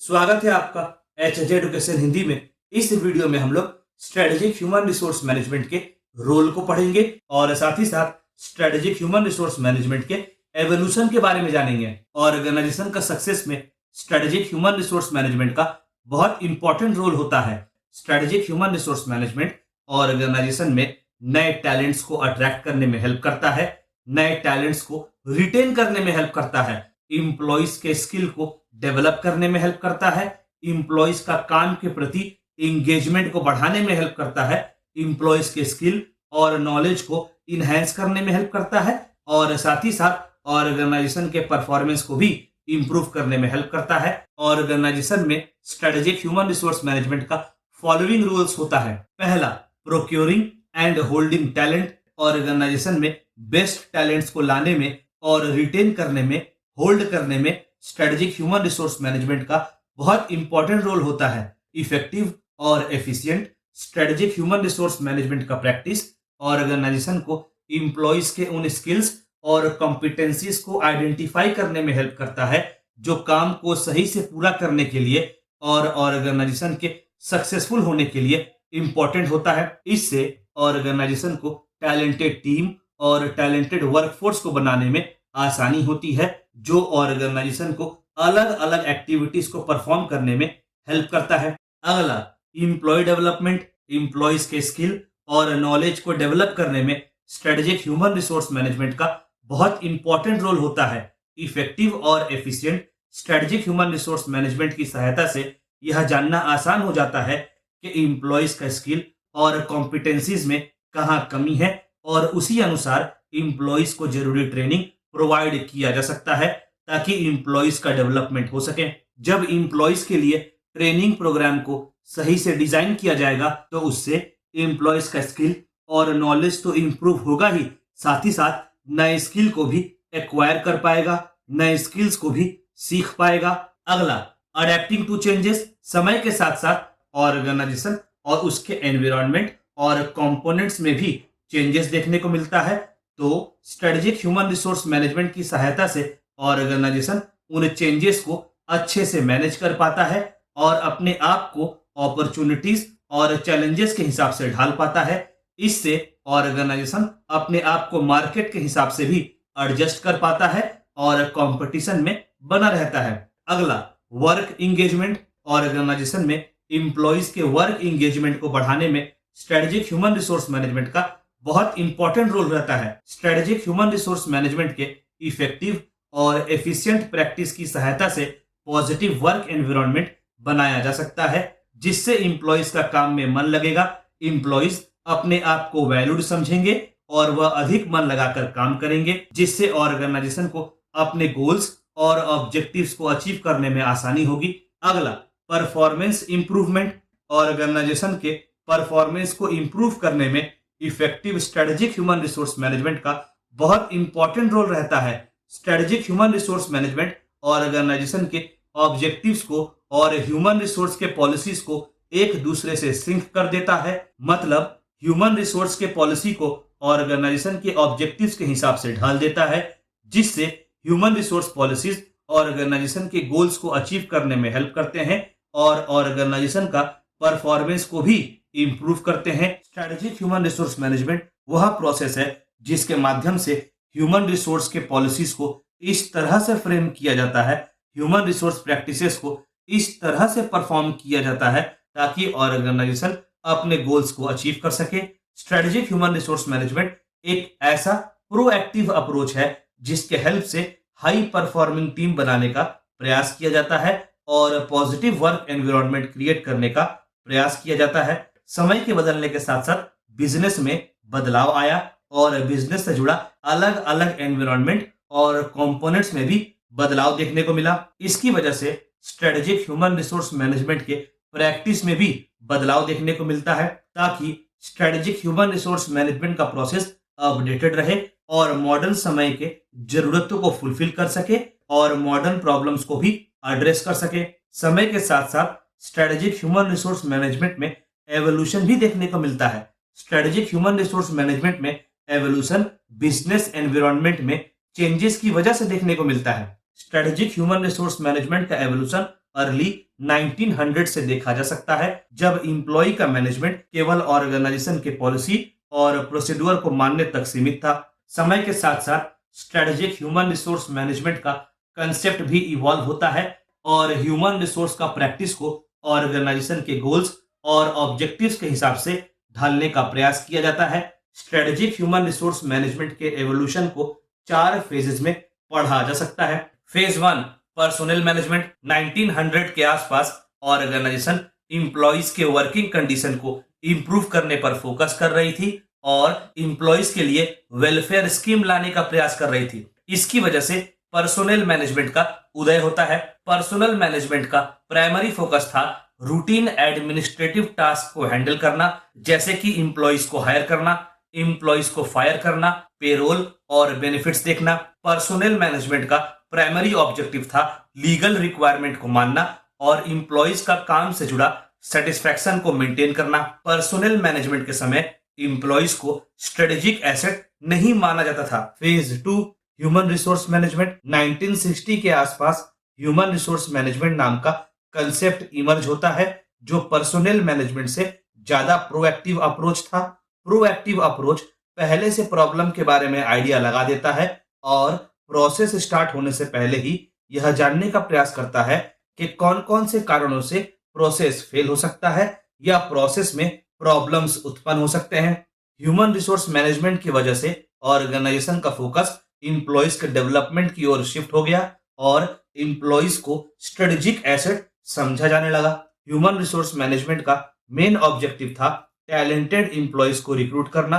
स्वागत है आपका एचजे एजुकेशन हिंदी में। इस वीडियो में हम लोग स्ट्रेटेजिक ह्यूमन रिसोर्स मैनेजमेंट के रोल को पढ़ेंगे और साथ ही साथ स्ट्रेटेजिक ह्यूमन रिसोर्स मैनेजमेंट के एवोल्यूशन के बारे में जानेंगे। ऑर्गेनाइजेशन का सक्सेस में स्ट्रेटेजिक ह्यूमन रिसोर्स मैनेजमेंट का बहुत इंपॉर्टेंट रोल होता है। Strategic human resource management organisation में नए टैलेंट्स को अट्रैक्ट करने में हेल्प करता है, नए टैलेंट्स को रिटेन करने में हेल्प करता है, इंप्लॉइज के स्किल को डेवलप करने में हेल्प करता है, इंप्लॉइज का काम के प्रति इंगेजमेंट को बढ़ाने में हेल्प करता है, इंप्लॉइज के स्किल और नॉलेज को इनहेंस करने में हेल्प करता है और साथ ही साथ ऑर्गेनाइजेशन के परफॉर्मेंस को भी इंप्रूव करने में हेल्प करता है। ऑर्गेनाइजेशन में स्ट्रेटेजिक ह्यूमन रिसोर्स मैनेजमेंट का फॉलोइंग रूल्स होता है। पहला, procuring and holding talent. Organisation में बेस्ट टैलेंट्स को लाने में और रिटेन करने में, होल्ड करने में स्ट्रेटेजिक ह्यूमन रिसोर्स मैनेजमेंट का बहुत इंपॉर्टेंट रोल होता है। इफेक्टिव और efficient strategic human resource management का प्रैक्टिस ऑर्गेनाइजेशन को इंप्लॉइज के उन स्किल्स और कॉम्पिटेंसीज को आइडेंटिफाई करने में हेल्प करता है जो काम को सही से पूरा करने के लिए और ऑर्गेनाइजेशन के सक्सेसफुल होने के लिए इंपॉर्टेंट होता है। इससे ऑर्गेनाइजेशन को टैलेंटेड टीम और टैलेंटेड वर्कफोर्स को बनाने में आसानी होती है, जो ऑर्गेनाइजेशन को अलग अलग एक्टिविटीज को परफॉर्म करने में हेल्प करता है। अगला, इंप्लॉय डेवलपमेंट। इंप्लॉइज के स्किल और नॉलेज को डेवलप करने में स्ट्रेटेजिक ह्यूमन रिसोर्स मैनेजमेंट का बहुत इंपॉर्टेंट रोल होता है। इफेक्टिव और efficient strategic human resource management की सहायता से यह जानना आसान हो जाता है कि इंप्लॉइज का स्किल और कॉम्पिटेंसीज में कहाँ कमी है और उसी अनुसार इंप्लॉइज को जरूरी ट्रेनिंग प्रोवाइड किया जा सकता है ताकि इंप्लॉइज का डेवलपमेंट हो सके। जब इंप्लॉइज के लिए ट्रेनिंग प्रोग्राम को सही से डिजाइन किया जाएगा तो उससे इंप्लॉइज का स्किल और नॉलेज तो इंप्रूव होगा ही, साथ ही साथ नए स्किल को भी एक्वायर कर पाएगा, नए स्किल्स को भी सीख पाएगा। अगला, अडेप्टिंग टू चेंजेस। समय के साथ साथ ऑर्गेनाइजेशन और उसके एनवायरनमेंट और कंपोनेंट्स में भी चेंजेस देखने को मिलता है, तो स्ट्रेटेजिक ह्यूमन रिसोर्स मैनेजमेंट की सहायता से ऑर्गेनाइजेशन उन चेंजेस को अच्छे से मैनेज कर पाता है और अपने आप को अपॉर्चुनिटीज और चैलेंजेस के हिसाब से ढाल पाता है। इससे ऑर्गेनाइजेशन अपने आप को मार्केट के हिसाब से भी एडजस्ट कर पाता है और कंपटीशन में बना रहता है। अगला, वर्क इंगेजमेंट। ऑर्गेनाइजेशन में इंप्लॉइज के वर्क इंगेजमेंट को बढ़ाने में स्ट्रेटेजिक ह्यूमन रिसोर्स मैनेजमेंट का बहुत इंपॉर्टेंट रोल रहता है। स्ट्रेटेजिक ह्यूमन रिसोर्स मैनेजमेंट के इफेक्टिव और एफिशिएंट प्रैक्टिस की सहायता से पॉजिटिव वर्क एनवायरनमेंट बनाया जा सकता है, जिससे इंप्लॉइज का काम में मन लगेगा, इंप्लॉइज अपने आप को वैल्यूड समझेंगे और वह अधिक मन लगाकर काम करेंगे, जिससे ऑर्गेनाइजेशन को अपने गोल्स और ऑब्जेक्टिव्स को अचीव करने में आसानी होगी। अगला, परफॉर्मेंस इंप्रूवमेंट। ऑर्गेनाइजेशन के परफॉर्मेंस को इंप्रूव करने में effective strategic human resource management का बहुत इंपॉर्टेंट रोल रहता है। Strategic human resource management organisation के ऑब्जेक्टिव्स को और ह्यूमन रिसोर्स के पॉलिसीज को एक दूसरे से सिंक कर देता है। मतलब ह्यूमन रिसोर्स के पॉलिसी को ऑर्गेनाइजेशन के ऑब्जेक्टिव्स के हिसाब से ढाल देता है, जिससे ह्यूमन रिसोर्स पॉलिसीज ऑर्गेनाइजेशन के गोल्स को अचीव करने में हेल्प करते हैं और ऑर्गेनाइजेशन का परफॉर्मेंस को भी इंप्रूव करते हैं। स्ट्रेटेजिक ह्यूमन रिसोर्स मैनेजमेंट वह प्रोसेस है जिसके माध्यम से ह्यूमन रिसोर्स के पॉलिसीज को इस तरह से फ्रेम किया जाता है, ह्यूमन रिसोर्स प्रैक्टिसेस को इस तरह से परफॉर्म किया जाता है ताकि ऑर्गेनाइजेशन अपने गोल्स को अचीव कर सके। स्ट्रेटेजिक ह्यूमन रिसोर्स मैनेजमेंट एक ऐसा प्रोएक्टिव अप्रोच है जिसके हेल्प से हाई परफॉर्मिंग टीम बनाने का प्रयास किया जाता है और पॉजिटिव वर्क एनवायरनमेंट क्रिएट करने का प्रयास किया जाता है। समय के बदलने के साथ साथ बिजनेस में बदलाव आया और बिजनेस से जुड़ा अलग अलग एनवायरनमेंट और कंपोनेंट्स में भी बदलाव देखने को मिला। इसकी वजह से स्ट्रेटेजिक ह्यूमन रिसोर्स मैनेजमेंट के प्रैक्टिस में भी बदलाव देखने को मिलता है ताकि स्ट्रेटेजिक ह्यूमन रिसोर्स मैनेजमेंट का प्रोसेस अपडेटेड रहे और मॉडर्न समय के जरूरतों को फुलफिल कर सके और मॉडर्न प्रॉब्लम्स को भी एड्रेस कर सके। समय के साथ साथ स्ट्रेटेजिक ह्यूमन रिसोर्स मैनेजमेंट में एवोल्यूशन भी देखने को मिलता है। स्ट्रेटेजिक ह्यूमन रिसोर्स मैनेजमेंट में एवोल्यूशन बिजनेस एनवायरनमेंट में चेंजेस की वजह से देखने को मिलता है। स्ट्रेटेजिक ह्यूमन रिसोर्स मैनेजमेंट का एवोल्यूशन अर्ली 1900 से देखा जा सकता है, जब इंप्लॉय का मैनेजमेंट केवल ऑर्गेनाइजेशन के पॉलिसी और प्रोसीड्यूर को मानने तक सीमित था। समय के साथ साथ स्ट्रेटेजिक ह्यूमन रिसोर्स मैनेजमेंट का कंसेप्ट भी इवॉल्व होता है और ह्यूमन रिसोर्स का प्रैक्टिस को ऑर्गेनाइजेशन के गोल्स और ऑब्जेक्टिव्स के हिसाब से ढालने का प्रयास किया जाता है। स्ट्रेटेजिक ह्यूमन रिसोर्स मैनेजमेंट के एवोल्यूशन को 4 फेजेस में पढ़ा जा सकता है। Phase 1 personnel management. 1900 के आसपास ऑर्गेनाइजेशन इंप्लॉइज के वर्किंग कंडीशन को इंप्रूव करने पर फोकस कर रही थी और इंप्लॉइज के लिए वेलफेयर स्कीम लाने का प्रयास कर रही थी। इसकी वजह से पर्सोनल मैनेजमेंट का उदय होता है। पर्सोनल मैनेजमेंट का प्राइमरी फोकस था रूटीन एडमिनिस्ट्रेटिव टास्क को हैंडल करना, जैसे कि इंप्लॉइज को हायर करना, इंप्लॉइज को फायर करना, पेरोल और बेनिफिट्स देखना। पर्सोनल मैनेजमेंट का प्राइमरी ऑब्जेक्टिव था लीगल रिक्वायरमेंट को मानना और इंप्लॉइज का काम से जुड़ा सेटिस्फैक्शन को मेंटेन करना। पर्सोनल मैनेजमेंट के समय इंप्लॉइज को स्ट्रेटेजिक एसेट नहीं माना जाता था। Phase 2 human resource management. 1960 के आसपास ह्यूमन रिसोर्स मैनेजमेंट नाम का कंसेप्ट इमर्ज होता है, जो पर्सोनल मैनेजमेंट से ज्यादा प्रोएक्टिव अप्रोच था। प्रोएक्टिव अप्रोच पहले से प्रॉब्लम के बारे में आइडिया लगा देता है और प्रोसेस स्टार्ट होने से पहले ही यह जानने का प्रयास करता है कि कौन कौन से कारणों से प्रोसेस फेल हो सकता है या प्रोसेस में प्रॉब्लम्स उत्पन्न हो सकते हैं। ह्यूमन रिसोर्स मैनेजमेंट की वजह से ऑर्गेनाइजेशन का फोकस इंप्लॉइज के डेवलपमेंट की ओर शिफ्ट हो गया और इंप्लॉइज को स्ट्रेटेजिक एसेट समझा जाने लगा। ह्यूमन रिसोर्स मैनेजमेंट का मेन ऑब्जेक्टिव था टैलेंटेड इंप्लॉइज को रिक्रूट करना,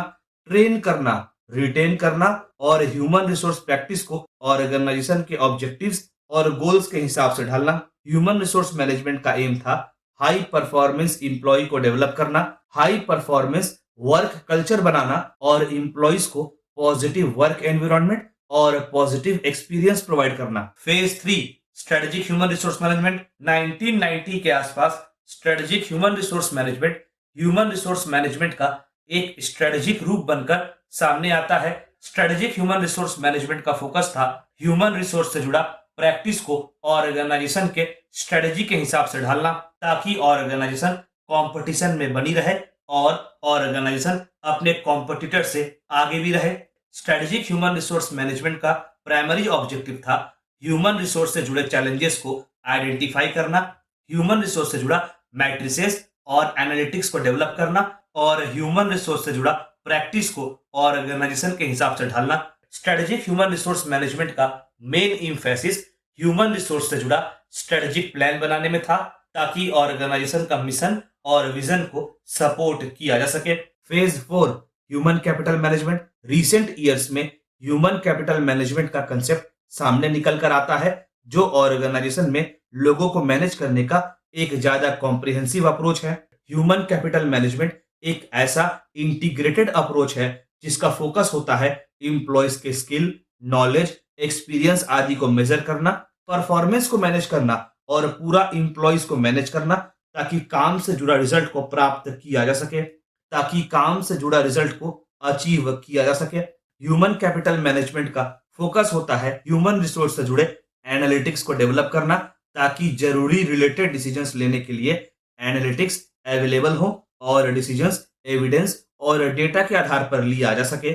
ट्रेन करना, रिटेन करना और ह्यूमन रिसोर्स प्रैक्टिस को ऑर्गेनाइजेशन के ऑब्जेक्टिव्स और गोल्स के हिसाब से ढालना। ह्यूमन रिसोर्स मैनेजमेंट का एम था हाई परफॉर्मेंस इंप्लॉय को डेवलप करना, हाई परफॉर्मेंस वर्क कल्चर बनाना और इंप्लॉइज को पॉजिटिव वर्क एनवायरनमेंट और पॉजिटिव एक्सपीरियंस प्रोवाइड करना। Phase 3 strategic human resource management. 1990 के आसपास strategic human resource management human resource management का एक स्ट्रेटेजिक रूप बनकर सामने आता है। स्ट्रेटेजिक ह्यूमन रिसोर्स मैनेजमेंट का फोकस था ह्यूमन रिसोर्स से जुड़ा प्रैक्टिस को ऑर्गेनाइजेशन के स्ट्रेटेजी के हिसाब से ढालना, ताकि ऑर्गेनाइजेशन कंपटीशन में बनी रहे और ऑर्गेनाइजेशन अपने कॉम्पिटिटर से आगे भी रहे। स्ट्रेटेजिक ह्यूमन रिसोर्स मैनेजमेंट का प्राइमरी ऑब्जेक्टिव था ह्यूमन रिसोर्स से जुड़े चैलेंजेस को आइडेंटिफाई करना, ह्यूमन रिसोर्स से जुड़ा मैट्रिसेस और एनालिटिक्स को डेवलप करना और ह्यूमन रिसोर्स से जुड़ा प्रैक्टिस को ऑर्गेनाइजेशन के हिसाब से ढालना। स्ट्रेटेजिक ह्यूमन रिसोर्स मैनेजमेंट का मेन इम्फेसिस ह्यूमन रिसोर्स से जुड़ा स्ट्रेटेजिक प्लान बनाने में था, ताकि ऑर्गेनाइजेशन का मिशन और विजन को सपोर्ट किया जा सके। Phase 4 human capital management. Recent years में ह्यूमन कैपिटल मैनेजमेंट का कंसेप्ट सामने निकल कर आता है, जो ऑर्गेनाइजेशन में लोगों को मैनेज करने का एक ज्यादा कॉम्प्रिहेंसिव अप्रोच है। ह्यूमन कैपिटल मैनेजमेंट एक ऐसा इंटीग्रेटेड अप्रोच है जिसका फोकस होता है इंप्लॉइज के स्किल, नॉलेज, एक्सपीरियंस आदि को मेजर करना, परफॉर्मेंस को मैनेज करना और पूरा इंप्लॉइज को मैनेज करना, ताकि काम से जुड़ा रिजल्ट को प्राप्त किया जा सके, ताकि काम से जुड़ा रिजल्ट को अचीव किया जा सके। ह्यूमन कैपिटल मैनेजमेंट का फोकस होता है ह्यूमन रिसोर्स से जुड़े एनालिटिक्स को डेवलप करना, ताकि जरूरी रिलेटेड डिसीजंस लेने के लिए एनालिटिक्स अवेलेबल हो और डिसीजंस एविडेंस और डेटा के आधार पर लिया जा सके।